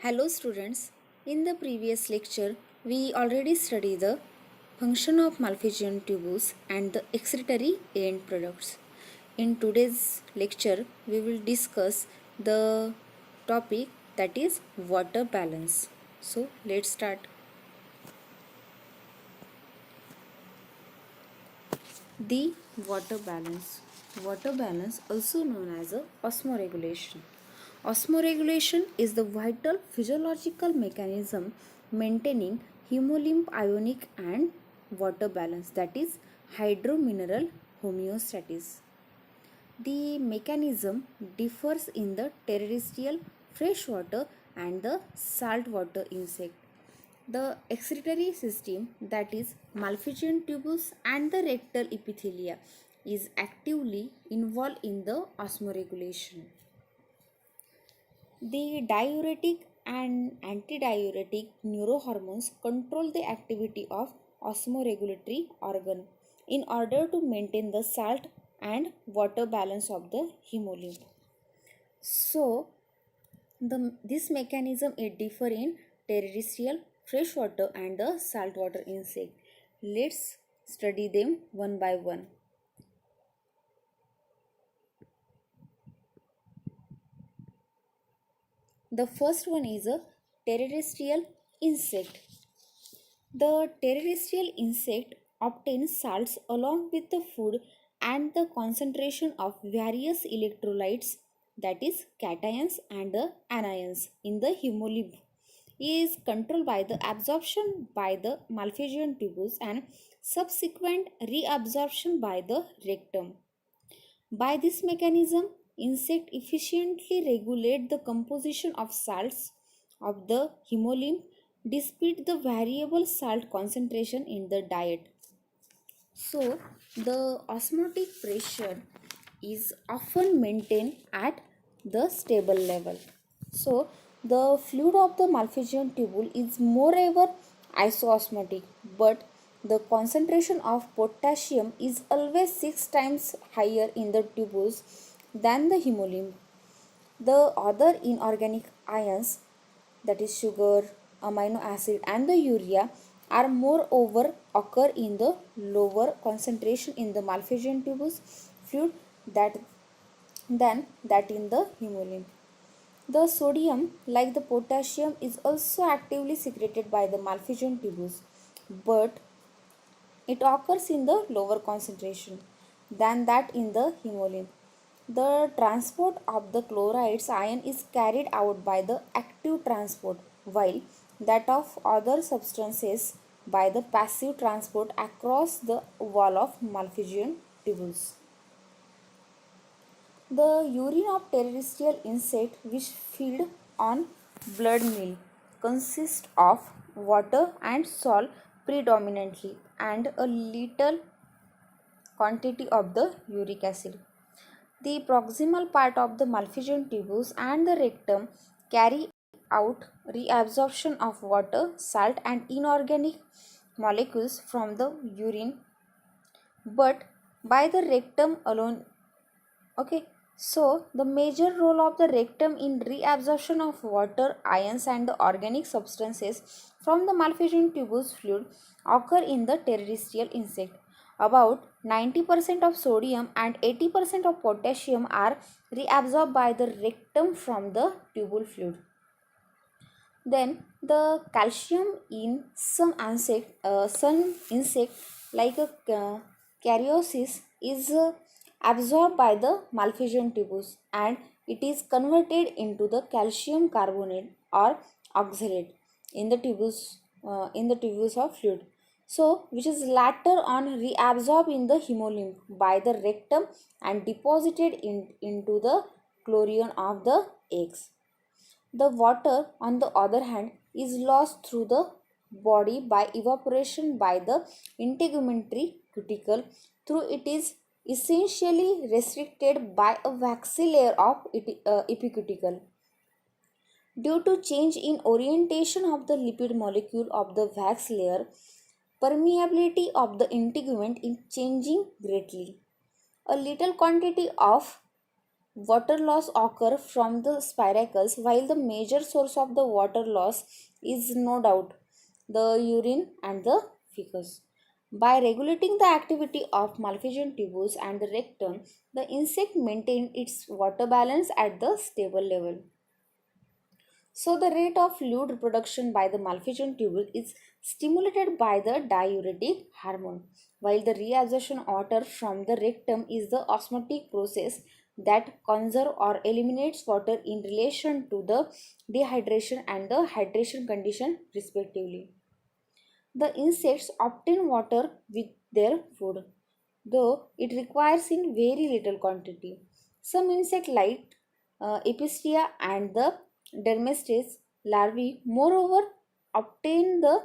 Hello students, in the previous lecture we already studied the function of Malpighian tubes and the excretory end products. In today's lecture we will discuss the topic that is water balance. So let's start. The water balance. Water balance, also known as a osmoregulation. Osmoregulation is the vital physiological mechanism maintaining hemolymph ionic and water balance, that is hydromineral homeostasis. The mechanism differs in the terrestrial freshwater and the saltwater insect. The excretory system, that is Malpighian tubules and the rectal epithelia, is actively involved in the osmoregulation. The diuretic and antidiuretic neurohormones control the activity of osmoregulatory organ in order to maintain the salt and water balance of the hemolymph. So, this mechanism is differ in terrestrial, freshwater and the saltwater insect. Let's study them one by one. The first one is a terrestrial insect. The terrestrial insect obtains salts along with the food and the concentration of various electrolytes, that is cations and the anions in the hemolymph is controlled by the absorption by the Malpighian tubules and subsequent reabsorption by the rectum. By this mechanism, insects efficiently regulate the composition of salts of the hemolymph despite the variable salt concentration in the diet. So, the osmotic pressure is often maintained at the stable level. So, the fluid of the Malpighian tubule is moreover isoosmotic, but the concentration of potassium is always 6 times higher in the tubules than the hemolymph. The other inorganic ions, that is sugar, amino acid and the urea, are moreover occur in the lower concentration in the Malpighian tubules fluid than that in the hemolymph. The sodium, like the potassium, is also actively secreted by the Malpighian tubules, but it occurs in the lower concentration than that in the hemolymph. The transport of the chlorides ion is carried out by the active transport, while that of other substances by the passive transport across the wall of Malpighian tubules. The urine of terrestrial insect which feed on blood meal consists of water and salt predominantly and a little quantity of the uric acid. The proximal part of the Malpighian tubules and the rectum carry out reabsorption of water, salt and inorganic molecules from the urine, but by the rectum alone. Okay, so the major role of the rectum in reabsorption of water, ions and the organic substances from the Malpighian tubules fluid occur in the terrestrial insect. About 90% of sodium and 80% of potassium are reabsorbed by the rectum from the tubule fluid. Then the calcium in some insect like a cariosis is absorbed by the Malpighian tubules and it is converted into the calcium carbonate or oxalate in the tubules of fluid. So, which is later on reabsorbed in the hemolymph by the rectum and deposited into the chorion of the eggs. The water, on the other hand, is lost through the body by evaporation by the integumentary cuticle. Through it is essentially restricted by a waxy layer of epicuticle. Due to change in orientation of the lipid molecule of the wax layer, permeability of the integument is changing greatly. A little quantity of Water loss occur from the spiracles, while the major source of the water loss is no doubt the urine and the feces. By regulating the activity of Malpighian tubules and the rectum, the insect maintains its water balance at the stable level. So the rate of fluid reproduction by the Malpighian tubule is stimulated by the diuretic hormone, while the reabsorption water from the rectum is the osmotic process that conserve or eliminates water in relation to the dehydration and the hydration condition respectively. The insects obtain water with their food, though it requires in very little quantity. Some insect like Epistia and the Dermestes larvae moreover obtain the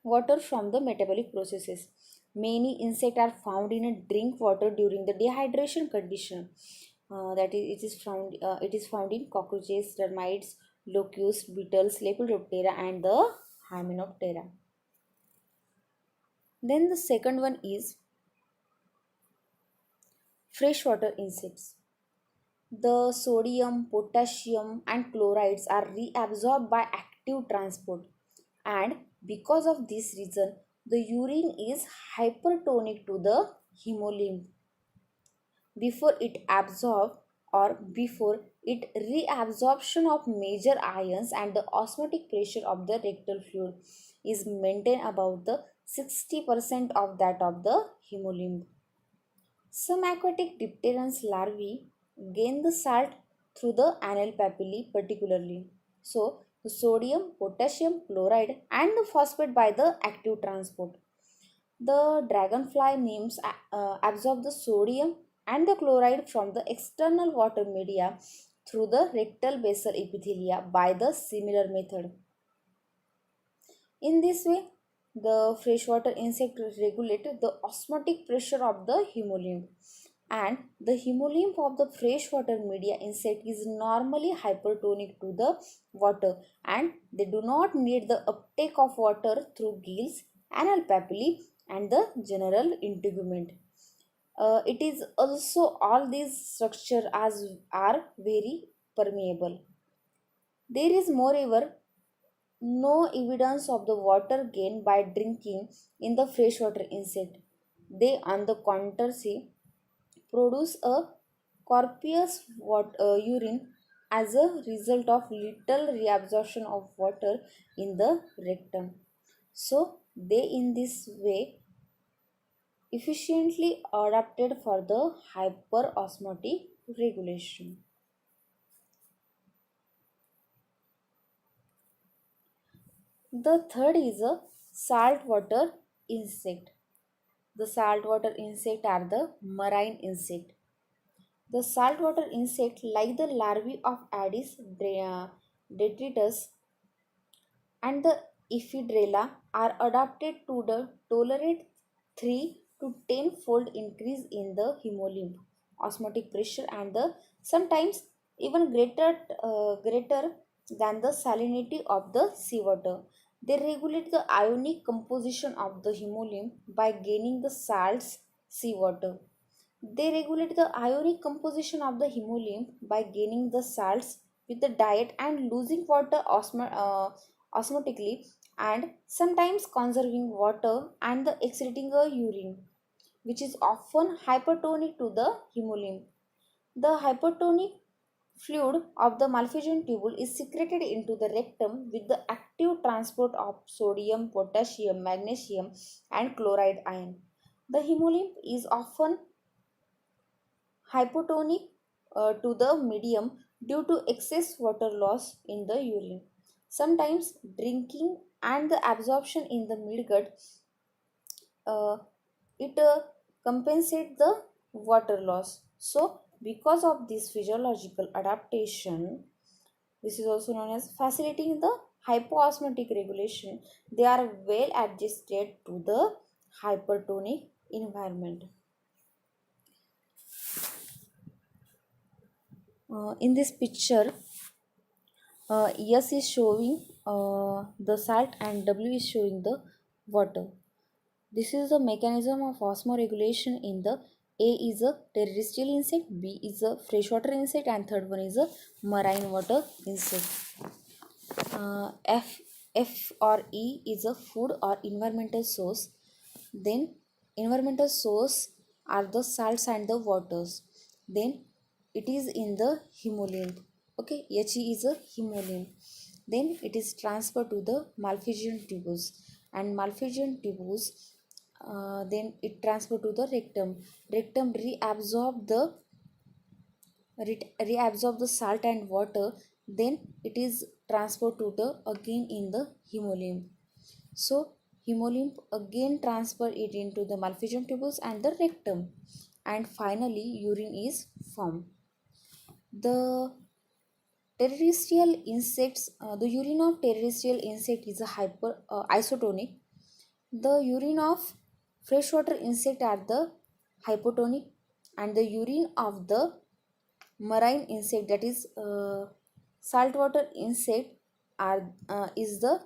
water from the metabolic processes. Many insects are found in a drink water during the dehydration condition. That is, it is found in cockroaches, termites, locusts, beetles, Lepidoptera, and the Hymenoptera. Then the second one is freshwater insects. The sodium, potassium, and chlorides are reabsorbed by active transport, and because of this reason, the urine is hypertonic to the hemolymph before it absorb or before it reabsorption of major ions, and the osmotic pressure of the rectal fluid is maintained about the 60% of that of the hemolymph. Some aquatic dipterans larvae gain the salt through the anal papillae particularly. So, the sodium, potassium, chloride and the phosphate by the active transport. The dragonfly nymphs absorb the sodium and the chloride from the external water media through the rectal basal epithelia by the similar method. In this way, the freshwater insect regulate the osmotic pressure of the hemolymph, and the hemolymph of the freshwater media insect is normally hypertonic to the water, and they do not need the uptake of water through gills, anal papillae and the general integument. It is also all these structure as are very permeable. There is moreover no evidence of the water gain by drinking in the freshwater insect. They, on the contrary, produce a copious urine as a result of little reabsorption of water in the rectum. So, they in this way efficiently adapted for the hyperosmotic regulation. The third is a saltwater insect. The saltwater insect are the marine insect. The saltwater insect, like the larvae of Aedes detritus and the Ephedrella, are adapted to the tolerate 3 to 10 fold increase in the hemolymph, osmotic pressure, and the sometimes even greater than the salinity of the seawater. They regulate the ionic composition of the hemolymph by gaining the salts seawater. They regulate the ionic composition of the hemolymph by gaining the salts with the diet and losing water osmotically, and sometimes conserving water and the excreting a urine, which is often hypertonic to the hemolymph. The hypertonic fluid of the Malpighian tubule is secreted into the rectum with the active transport of sodium, potassium, magnesium, and chloride ion. The hemolymph is often hypotonic to the medium due to excess water loss in the urine. Sometimes drinking and the absorption in the midgut uh, it compensate the water loss. So, because of this physiological adaptation, this is also known as facilitating the hypoosmotic regulation. They are well adjusted to the hypertonic environment. In this picture, S is showing the salt and W is showing the water. This is the mechanism of osmoregulation in the A is a terrestrial insect, B is a freshwater insect, and third one is a marine water insect. F or E is a food or environmental source. Then environmental source are the salts and the waters. Then it is in the hemolymph. Okay, He is a hemolymph. Then it is transferred to the Malpighian tubes, and Malpighian tubes, then it transferred to the rectum. Rectum reabsorb the salt and water. Then it is transferred to the again in the hemolymph. So hemolymph again transfer it into the Malpighian tubes and the rectum, and finally urine is formed. The the urine of terrestrial insect is a isotonic. The urine of freshwater insect are the hypotonic, and the urine of the marine insect, that is saltwater insect, is the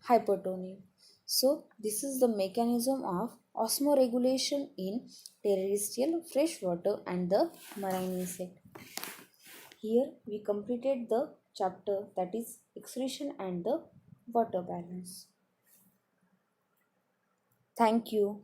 hypertonic. So this is the mechanism of osmoregulation in terrestrial, freshwater, and the marine insect. Here we completed the chapter, that is excretion and the water balance. Thank you.